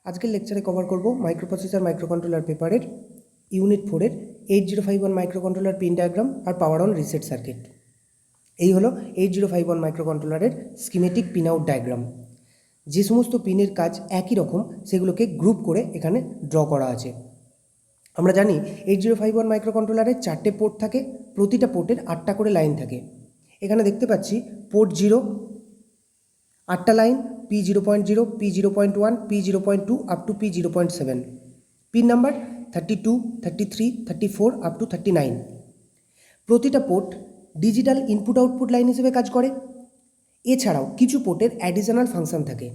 আজকের লেকচারে কভার করব মাইক্রোপ্রসেসর মাইক্রোকন্ট্রোলার পেপারের ইউনিট 4-এর 8051 মাইক্রোকন্ট্রোলার পিন ডায়াগ্রাম আর পাওয়ার অন রিসেট সার্কিট। এই হলো 8051 মাইক্রোকন্ট্রোলারের স্কিমেটিক পিন আউট ডায়াগ্রাম। যে সমস্ত পিনের কাজ একই রকম সেগুলোকে গ্রুপ করে এখানে ড্র করা আছে। আমরা জানি 8051 মাইক্রোকন্ট্রোলারে 4টে পোর্ট থাকে, প্রতিটা পোর্টের 8টা করে লাইন থাকে। এখানে দেখতে পাচ্ছি পোর্ট 0 8টা line, P0.0, P0.1, P0.2 up to P0.7, pin number 32, 33, 34 up to 39। প্রতিটা port digital input output line হিসেবে কাজ করে। এছাড়াও কিছু পোর্টের অ্যাডিশনাল ফাংশন থাকে,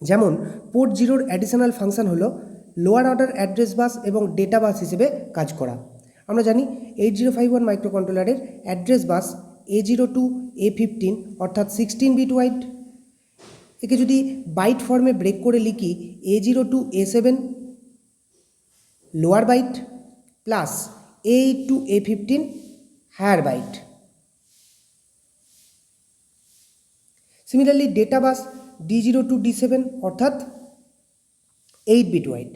যেমন পোর্ট 0-র অ্যাডিশনাল ফাংশন হলো লোয়ার অর্ডার অ্যাড্রেস বাস এবং ডেটা বাস হিসেবে কাজ করা। আমরা জানি 8051 মাইক্রোকন্ট্রোলারের অ্যাড্রেস বাস A0 টু A15 অর্থাৎ 16 বিট ওয়াইড। একে যদি বাইট ফর্মে ব্রেক করে লিখি A0 to A7 lower byte plus A8 to A15 higher byte. Similarly data bus D0 to D7 অর্থাৎ 8 বিট ওয়াইড।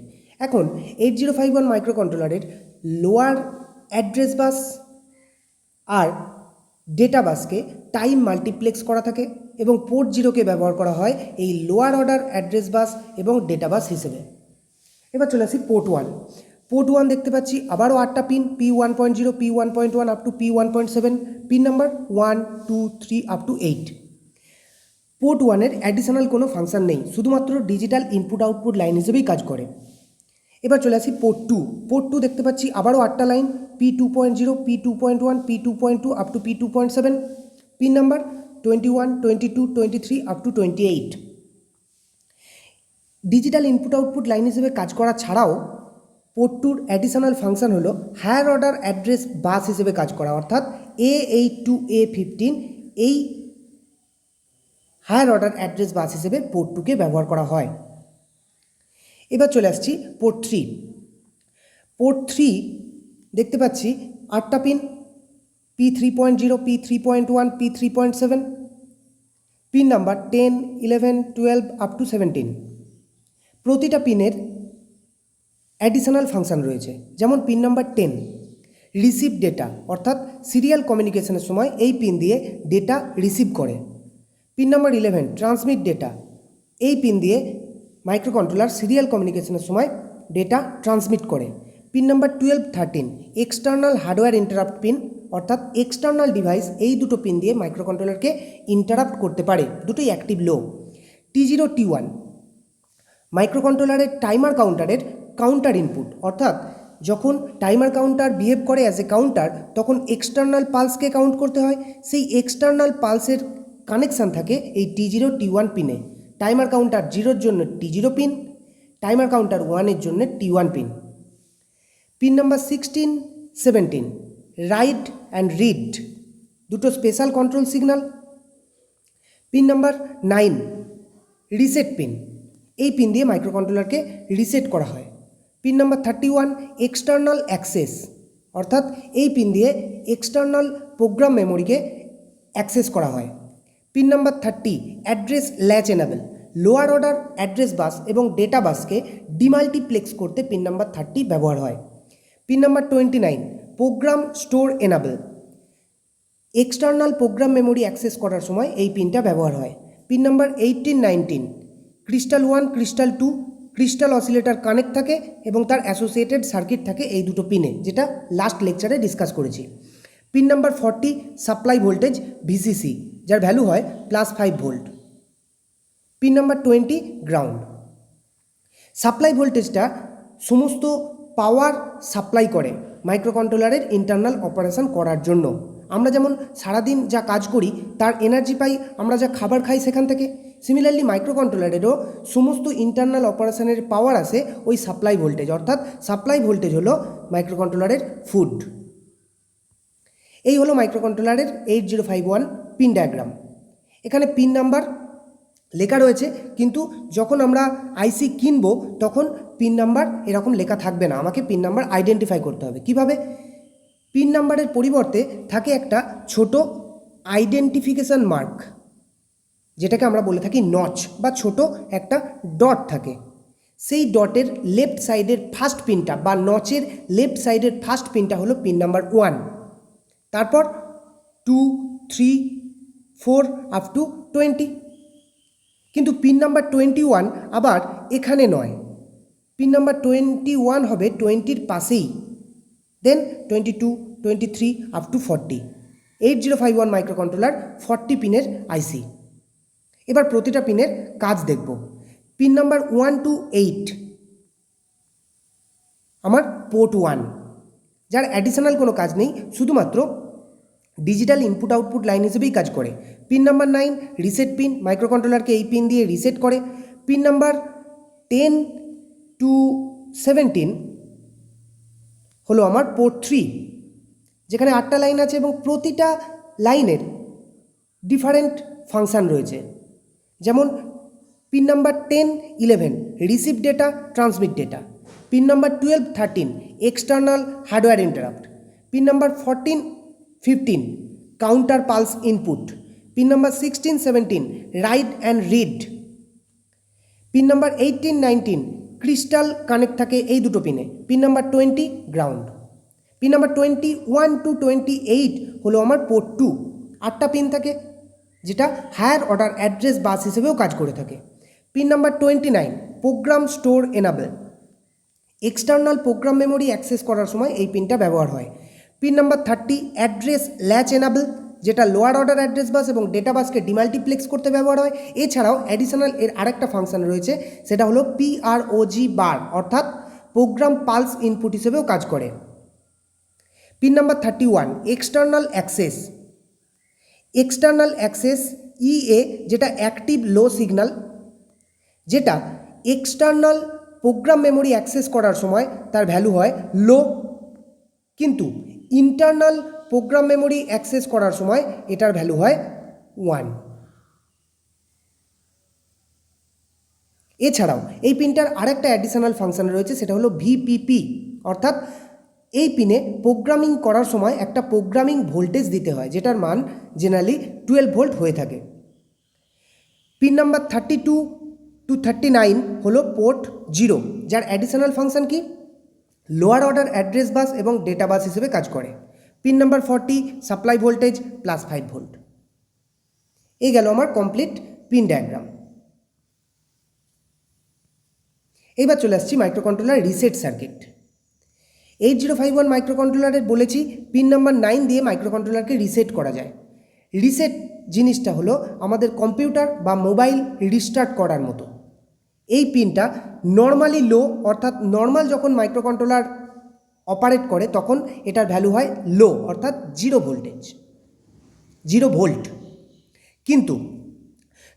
এখন 8051 মাইক্রোকন্ট্রোলারের লোয়ার অ্যাড্রেস বাস আর ডেটা বাসকে টাইম মাল্টিপ্লেক্স করা থাকে এবং পোর্ট 0কে ব্যবহার করা হয় এই লোয়ার অর্ডার অ্যাড্রেস বাস এবং ডেটা বাস হিসেবে। এবার চলে আসি পোর্ট 1। পোর্ট 1 দেখতে পাচ্ছি আবারও 8টা pin, P1.0, P1.1 up to P1.7, pin number 1, 2, 3 up to 8। Port 1-এর অ্যাডিশনাল কোনো ফাংশন নেই, শুধুমাত্র ডিজিটাল ইনপুট আউটপুট লাইন হিসেবেই কাজ করে। এবার চলে আসি পোর্ট 2। পোর্ট 2 দেখতে পাচ্ছি আবারও 8টা line, P2.0, P2.1, P2.2 up to P2.7, pin number 21, 22, 23 up to 28। Digital input output line হিসেবে কাজ করা ছাড়াও পোর্ট 2-র অ্যাডিশনাল ফাংশন হলো হায়ার অর্ডার অ্যাড্রেস বাস হিসেবে কাজ করা, অর্থাৎ A8 টু A15 এই হায়ার অর্ডার অ্যাড্রেস বাস হিসেবে পোর্ট 2কে ব্যবহার করা হয়। এবার চলে আসছি পোর্ট 3। পোর্ট 3 দেখতে পাচ্ছি 8টা pin, P3.0, P3.1, P3.7, pin number 10, 11, 12 up to 17। প্রতিটা পিনের অ্যাডিশনাল ফাংশন রয়েছে, যেমন পিন নাম্বার 10 রিসিভ ডেটা, অর্থাৎ সিরিয়াল কমিউনিকেশনের সময় এই পিন দিয়ে ডেটা রিসিভ করে। পিন নাম্বার 11 ট্রান্সমিট ডেটা, এই পিন দিয়ে মাইক্রোকন্ট্রোলার সিরিয়াল কমিউনিকেশনের সময় ডেটা ট্রান্সমিট করে। Pin number 12, 13 external hardware interrupt pin, অর্থাৎ এক্সটার্নাল ডিভাইস এই দুটো পিন দিয়ে মাইক্রোকন্ট্রোলারকে ইন্টারাপ্ট করতে পারে, দুটোই অ্যাক্টিভ লো। T0, T1 মাইক্রোকন্ট্রোলারের টাইমার কাউন্টারের কাউন্টার ইনপুট, অর্থাৎ যখন টাইমার কাউন্টার বিহেভ করে অ্যাজ এ কাউন্টার তখন এক্সটার্নাল পালসকে কাউন্ট করতে হয়। সেই এক্সটার্নাল পালসের কানেকশান থাকে এই T0, T1 পিনে। টাইমার কাউন্টার 0-র জন্য T0 পিন, টাইমার কাউন্টার 1-এর জন্য T1 pin. Pin number 16, 17 write and read দুটো special control signal. Pin number 9 reset pin, এই পিন দিয়ে মাইক্রোকন্ট্রোলারকে রিসেট করা হয়। পিন নাম্বার 31 এক্সটার্নাল অ্যাক্সেস, অর্থাৎ এই পিন দিয়ে এক্সটার্নাল প্রোগ্রাম মেমোরিকে অ্যাক্সেস করা হয়। Pin number 30 address latch enable, lower order address bus এবং ডেটা বাসকে ডিমাল্টিপ্লেক্স করতে পিন নাম্বার 30 ব্যবহার হয়। Pin number 29 program store enable, external program memory access করার সময় এই পিনটা ব্যবহার হয়। Pin number 18, 19 crystal 1, crystal 2 crystal oscillator connect থাকে এবং তার অ্যাসোসিয়েটেড সার্কিট থাকে এই দুটো পিনে, যেটা লাস্ট লেকচারে ডিসকাস করেছি। Pin number 40 supply voltage VCC, যার ভ্যালু হয় +5 volt. Pin number 20 ground. Supply ভোল্টেজটা সমস্ত পাওয়ার সাপ্লাই করে মাইক্রোকন্ট্রোলারের ইন্টারনাল অপারেশন করার জন্য। আমরা যেমন সারাদিন যা কাজ করি তার এনার্জি পাই, আমরা যা খাবার খাই সেখান থেকে। সিমিলারলি মাইক্রোকন্ট্রোলারেরও সমস্ত ইন্টারনাল অপারেশনের পাওয়ার আসে ওই সাপ্লাই ভোল্টেজ, অর্থাৎ সাপ্লাই ভোল্টেজ হলো মাইক্রোকন্ট্রোলারের ফুড। এই হলো মাইক্রোকন্ট্রোলারের 8051 পিন ডায়াগ্রাম। এখানে পিন নাম্বার লেখা রয়েছে, কিন্তু যখন আমরা আইসি কিনবো তখন পিন নাম্বার এরকম লেখা থাকবে না, আমাকে পিন নাম্বার আইডেন্টিফাই করতে হবে। কিভাবে? পিন নাম্বারের পরিবর্তে থাকে একটা ছোট আইডেন্টিফিকেশান মার্ক, যেটাকে আমরা বলে থাকি নচ, বা ছোট একটা ডট থাকে। সেই ডটের লেফট সাইডের ফার্স্ট পিনটা বা নচের লেফট সাইডের ফার্স্ট পিনটা হলো পিন নাম্বার 1, তারপর 2, 3, 4 আপ টু 20। কিন্তু পিন নাম্বার 21 আবার এখানে নয়, পিন নাম্বার 21 হবে 20-র পাশেই, দেন 22, 23 আপ টু 40। 8051 মাইক্রোকন্ট্রোলার 40 পিনের আইসি। এবার প্রতিটা পিনের কাজ দেখব। পিন নাম্বার 1 to 8 আমার পোর্ট 1, যার অ্যাডিশনাল কোনো কাজ নেই, শুধুমাত্র ডিজিটাল ইনপুট আউটপুট লাইন হিসেবেই কাজ করে। পিন নাম্বার 9 রিসেট পিন, মাইক্রোকন্ট্রোলারকে এই পিন দিয়ে রিসেট করে। পিন নাম্বার 10 to 17 হলো আমার পোর্ট 3, যেখানে 8টা লাইন আছে এবং প্রতিটা লাইনের ডিফারেন্ট ফাংশান রয়েছে। যেমন pin number 10, 11 receive data, transmit data. Pin number 12, 13 external hardware interrupt. Pin number 14, 15 counter pulse input. Pin number 16, 17 write and read. Pin number 18, 19 crystal connect থাকে এই দুটো পিনে। Pin number 20 ground. Pin number 21 to 28 হলো আমার port 2, 8টা pin থাকে, যেটা higher order address বাস হিসেবেও কাজ করে থাকে। Pin number 29 program store enable, external program memory access করার সময় এই পিনটা ব্যবহার হয়। Pin number 30 address latch enable, যেটা লোয়ার অর্ডার অ্যাড্রেস বাস এবং ডেটা বাসকে ডিমাল্টিপ্লেক্স করতে ব্যবহার হয়। এছাড়াও অ্যাডিশনাল এর আরেকটা ফাংশন রয়েছে, সেটা হলো PROG বার, অর্থাৎ প্রোগ্রাম পালস ইনপুট হিসেবেও কাজ করে। Pin number 31 external access. External access EA, যেটা অ্যাক্টিভ লো সিগন্যাল, যেটা এক্সটার্নাল প্রোগ্রাম মেমোরি অ্যাক্সেস করার সময় তার ভ্যালু হয় লো, কিন্তু ইন্টারনাল প্রোগ্রাম মেমোরি অ্যাক্সেস করার সময় এটার ভ্যালু হয় 1। এছাড়াও এই পিনটার আরেকটা অ্যাডিশনাল ফাংশন রয়েছে, সেটা হলো VPP, অর্থাৎ এই পিনে প্রোগ্রামিং করার সময় একটা প্রোগ্রামিং ভোল্টেজ দিতে হয়, যেটার মান জেনারেলি 12 ভোল্ট হয়ে থাকে। পিন নাম্বার 32 to 39 হলো পোর্ট 0, যার অ্যাডিশনাল ফাংশন কি লোয়ার অর্ডার অ্যাড্রেস বাস এবং ডেটা বাস হিসেবে কাজ করে। Pin number 40 supply voltage +5 volt. এই গেল আমার কমপ্লিট পিন ডায়াগ্রাম। এবার চলে আসছি মাইক্রোকন্ট্রোলার রিসেট সার্কিট। 8051 মাইক্রোকন্ট্রোলারের বলেছি পিন নাম্বার 9 দিয়ে মাইক্রোকন্ট্রোলারকে রিসেট করা যায়। রিসেট জিনিসটা হলো আমাদের কম্পিউটার বা মোবাইল রিস্টার্ট করার মতো। এই পিনটা নর্মালি লো, অর্থাৎ নর্মাল যখন মাইক্রোকন্ট্রোলার অপারেট করে তখন এটার ভ্যালু হয় লো, অর্থাৎ 0 ভোল্টেজ, 0 ভোল্ট। কিন্তু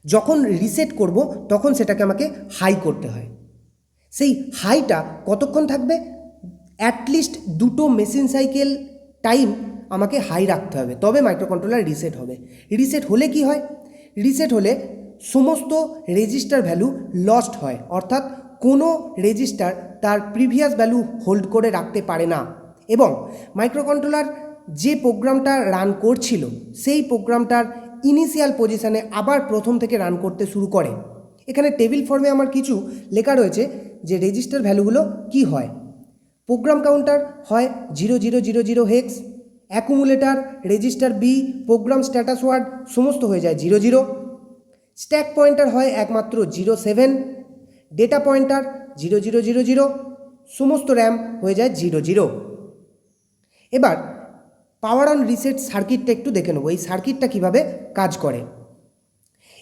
যখন রিসেট করব তখন সেটাকে আমাকে হাই করতে হয়। সেই হাইটা কতক্ষণ থাকবে? অ্যাটলিস্ট 2টো মেশিন সাইকেল টাইম আমাকে হাই রাখতে হবে, তবে মাইক্রোকন্ট্রোলার রিসেট হবে। রিসেট হলে কি হয়? রিসেট হলে সমস্ত রেজিস্টার ভ্যালু লস্ট হয়, অর্থাৎ কোনো রেজিস্টার তার প্রিভিয়াস ভ্যালু হোল্ড করে রাখতে পারে না, এবং মাইক্রোকন্ট্রোলার যে প্রোগ্রামটা রান করছিল সেই প্রোগ্রামটার ইনিশিয়াল পজিশানে আবার প্রথম থেকে রান করতে শুরু করে। এখানে টেবিল ফর্মে আমার কিছু লেখা রয়েছে যে রেজিস্টার ভ্যালুগুলো কি হয়। প্রোগ্রাম কাউন্টার হয় 0000 hex, accumulator, register B, program status word সমস্ত হয়ে যায় 00, স্ট্যাক পয়েন্টার হয় একমাত্র 07, ডেটা পয়েন্টার 0000, সমস্ত র্যাম হয়ে যায় 00। এবার পাওয়ার অন রিসেট সার্কিটটা একটু দেখে নেব, এই সার্কিটটা কীভাবে কাজ করে।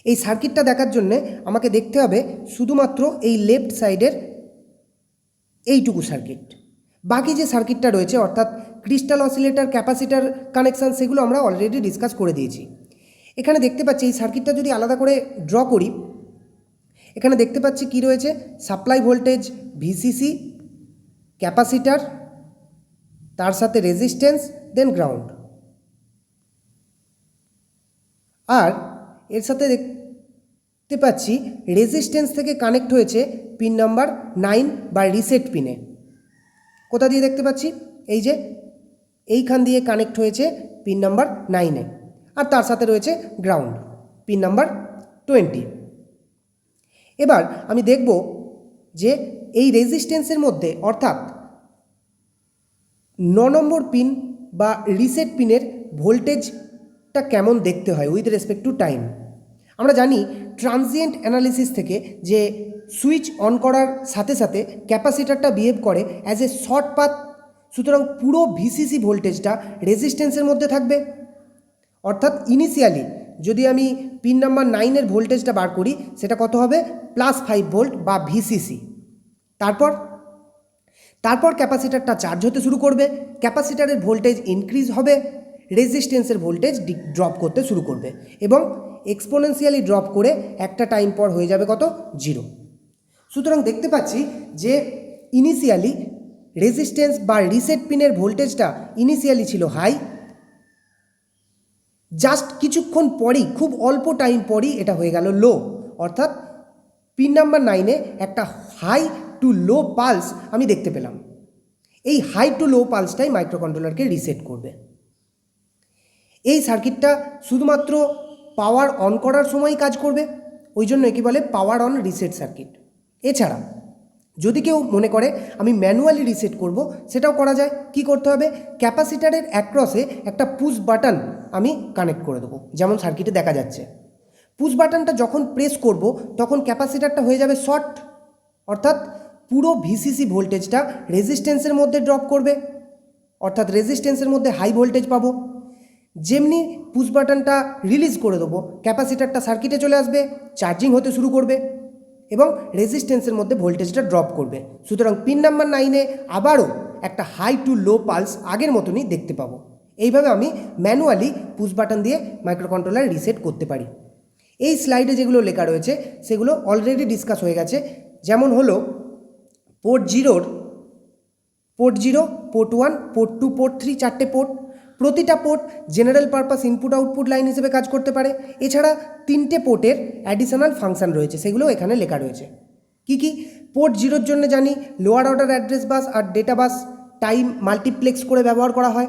এই সার্কিটটা দেখার জন্যে আমাকে দেখতে হবে শুধুমাত্র এই লেফট সাইডের এইটুকু সার্কিট। বাকি যে সার্কিটটা রয়েছে অর্থাৎ ক্রিস্টাল অসিলেটর, ক্যাপাসিটার কানেকশান, সেগুলো আমরা অলরেডি ডিসকাস করে দিয়েছি। এখানে দেখতে পাচ্ছি এই সার্কিটটা যদি আলাদা করে ড্র করি, এখানে দেখতে পাচ্ছি কি রয়েছে, সাপ্লাই ভোল্টেজ VCC, ক্যাপাসিটার, তার সাথে রেজিস্ট্যান্স, দেন গ্রাউন্ড। আর এর সাথে দেখতে পাচ্ছি রেজিস্ট্যান্স থেকে কানেক্ট হয়েছে পিন নাম্বার 9 বা রিসেট পিনে। কোথা দিয়ে দেখতে পাচ্ছি? এই যে এইখান দিয়ে কানেক্ট হয়েছে পিন নাম্বার 9-এ, আর তার সাথে রয়েছে গ্রাউন্ড পিন নাম্বার 20। এবার আমি দেখব যে এই রেজিস্ট্যান্সের মধ্যে অর্থাৎ 9 নম্বর পিন বা রিসেট পিনের ভোল্টেজটা কেমন দেখতে হয় উইথ রেসপেক্ট টু টাইম। আমরা জানি ট্রানজিয়েন্ট অ্যানালিসিস থেকে যে সুইচ অন করার সাথে সাথে ক্যাপাসিটারটা বিহেভ করে অ্যাজ এ শর্ট পাথ, সুতরাং পুরো ভিসিসি ভোল্টেজটা রেজিস্ট্যান্সের মধ্যে থাকবে। অর্থাৎ ইনিশিয়ালি যদি আমি পিন নাম্বার 9-এর ভোল্টেজটা বার করি সেটা কত হবে, +5 ভোল্ট বা ভিসিসি। তারপর ক্যাপাসিটারটা চার্জ হতে শুরু করবে, ক্যাপাসিটারের ভোল্টেজ ইনক্রিজ হবে, রেজিস্ট্যান্সের ভোল্টেজ ড্রপ করতে শুরু করবে এবং এক্সপোনেনশিয়ালি ড্রপ করে একটা টাইম পর হয়ে যাবে কত, 0। সুতরাং দেখতে পাচ্ছি যে ইনিশিয়ালি রেজিস্ট্যান্স বা রিসেট পিনের ভোল্টেজটা ইনিশিয়ালি ছিল হাই, জাস্ট কিছুক্ষণ পরেই, খুব অল্প টাইম পরেই এটা হয়ে গেল লো। অর্থাৎ পিন নাম্বার 9-এ একটা হাই টু লো পালস আমি দেখতে পেলাম। এই হাই টু লো পালসটাই মাইক্রোকন্ট্রোলারকে রিসেট করবে। এই সার্কিটটা শুধুমাত্র পাওয়ার অন করার সময়ই কাজ করবে, ওই জন্য একে বলে পাওয়ার অন রিসেট সার্কিট। এছাড়া যদি কেউ মনে করে আমি ম্যানুয়ালি রিসেট করব, সেটাও করা যায়। কি করতে হবে, ক্যাপাসিটারের অ্যাক্রসে একটা পুশ বাটন আমি কানেক্ট করে দেবো, যেমন সার্কিটে দেখা যাচ্ছে। পুশ বাটনটা যখন প্রেস করব তখন ক্যাপাসিটারটা হয়ে যাবে শর্ট, অর্থাৎ পুরো ভিসিসি ভোল্টেজটা রেজিস্ট্যান্সের মধ্যে ড্রপ করবে, অর্থাৎ রেজিস্ট্যান্সের মধ্যে হাই ভোল্টেজ পাবো। যেমনি পুশ বাটনটা রিলিজ করে দেবো, ক্যাপাসিটারটা সার্কিটে চলে আসবে, চার্জিং হতে শুরু করবে এবং রেজিস্ট্যান্সের মধ্যে ভোল্টেজটা ড্রপ করবে। সুতরাং পিন নাম্বার 9-এ আবারও একটা হাই টু লো পালস আগের মতনই দেখতে পাবো। এইভাবে আমি ম্যানুয়ালি পুশ বাটন দিয়ে মাইক্রোকন্ট্রোলার রিসেট করতে পারি। এই স্লাইডে যেগুলো লেখা রয়েছে সেগুলো অলরেডি ডিসকাস হয়ে গেছে। যেমন হলো পোর্ট 0, পোর্ট 1, পোর্ট 2, পোর্ট 3, 4টে পোর্ট। প্রতিটা port general purpose input output line হিসেবে কাজ করতে পারে। এছাড়া 3টে পোর্টের অ্যাডিশনাল ফাংশন রয়েছে, সেগুলো এখানে লেখা রয়েছে। কি কি, পোর্ট 0-র জন্য জানি লোয়ার অর্ডার অ্যাড্রেস বাস আর ডেটা বাস টাইম মাল্টিপ্লেক্স করে ব্যবহার করা হয়।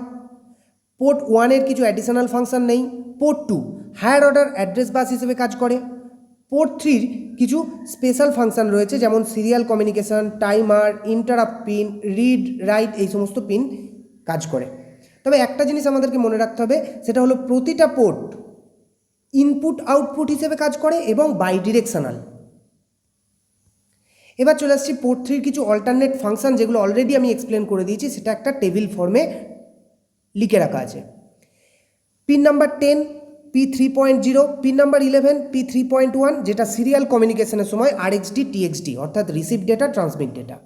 পোর্ট 1-এর কিছু অ্যাডিশনাল ফাংশন নেই। Port 2 higher order address bus হিসেবে কাজ করে। পোর্ট 3-র কিছু স্পেশাল ফাংশন রয়েছে, যেমন serial communication, timer, interrupt pin, read write, এই সমস্ত পিন কাজ করে। তবে একটা জিনিস আমাদেরকে মনে রাখতে হবে, সেটা হলো প্রতিটা পোর্ট ইনপুট আউটপুট হিসেবে কাজ করে এবং বাই ডিরেকশনাল। এবার চলে আসছি পোর্ট 3-র কিছু অল্টারনেট ফাংশন, যেগুলো অলরেডি আমি এক্সপ্লেন করে দিয়েছি, সেটা একটা টেবিল ফর্মে লিখে রাখা আছে। Pin number 10 P3.0, pin number 11 P3.1, যেটা সিরিয়াল কমিউনিকেশনের সময় RxD TxD অর্থাৎ receive data transmit data.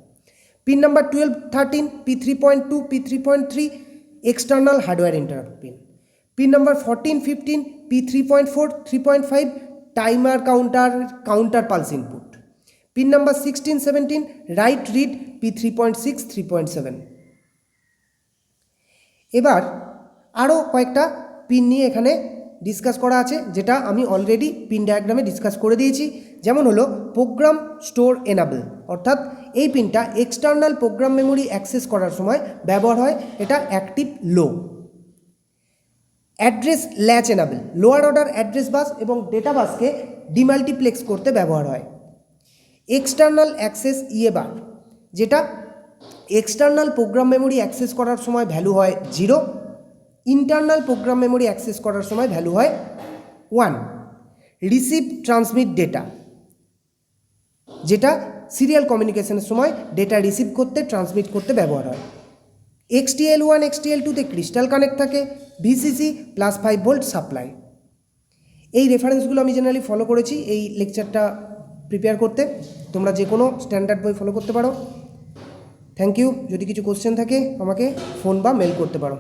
Pin number 12 13 P3.2 P3.3 external hardware interrupt pin. Pin number 14 15 P3.4 3.5 timer counter pulse input. Pin number 16 17 right read P3.6 3.7। এবার আরও কয়েকটা pin নিয়ে এখানে discuss করা আছে, যেটা আমি অলরেডি পিন ডায়াগ্রামে ডিসকাস করে দিয়েছি। যেমন হলো প্রোগ্রাম স্টোর এনাবল, অর্থাৎ এই পিনটা এক্সটার্নাল প্রোগ্রাম মেমোরি অ্যাক্সেস করার সময় ব্যবহার হয়, এটা active low. Address latch enable, lower order address bus এবং ডেটা বাসকে ডিমাল্টিপ্লেক্স করতে ব্যবহার হয়। এক্সটার্নাল অ্যাক্সেস বার, যেটা এক্সটার্নাল প্রোগ্রাম মেমোরি অ্যাক্সেস করার সময় ভ্যালু হয় 0, ইন্টারনাল প্রোগ্রাম মেমোরি অ্যাক্সেস করার সময় ভ্যালু হয় 1। রিসিভ ট্রান্সমিট ডেটা, যেটা সিরিয়াল কমিউনিকেশনের সময় ডেটা রিসিভ করতে ট্রান্সমিট করতে ব্যবহার হয়। XTL1 XTL2-তে ক্রিস্টাল কানেক্ট থাকে, VCC +5 ভোল্ট সাপ্লাই। এই রেফারেন্সগুলো আমি জেনারেলি ফলো করেছি এই লেকচারটা প্রিপেয়ার করতে। তোমরা যে কোনো স্ট্যান্ডার্ড বই ফলো করতে পারো। Thank you. যদি কিছু কোশ্চেন থাকে আমাকে ফোন বা মেল করতে পারো।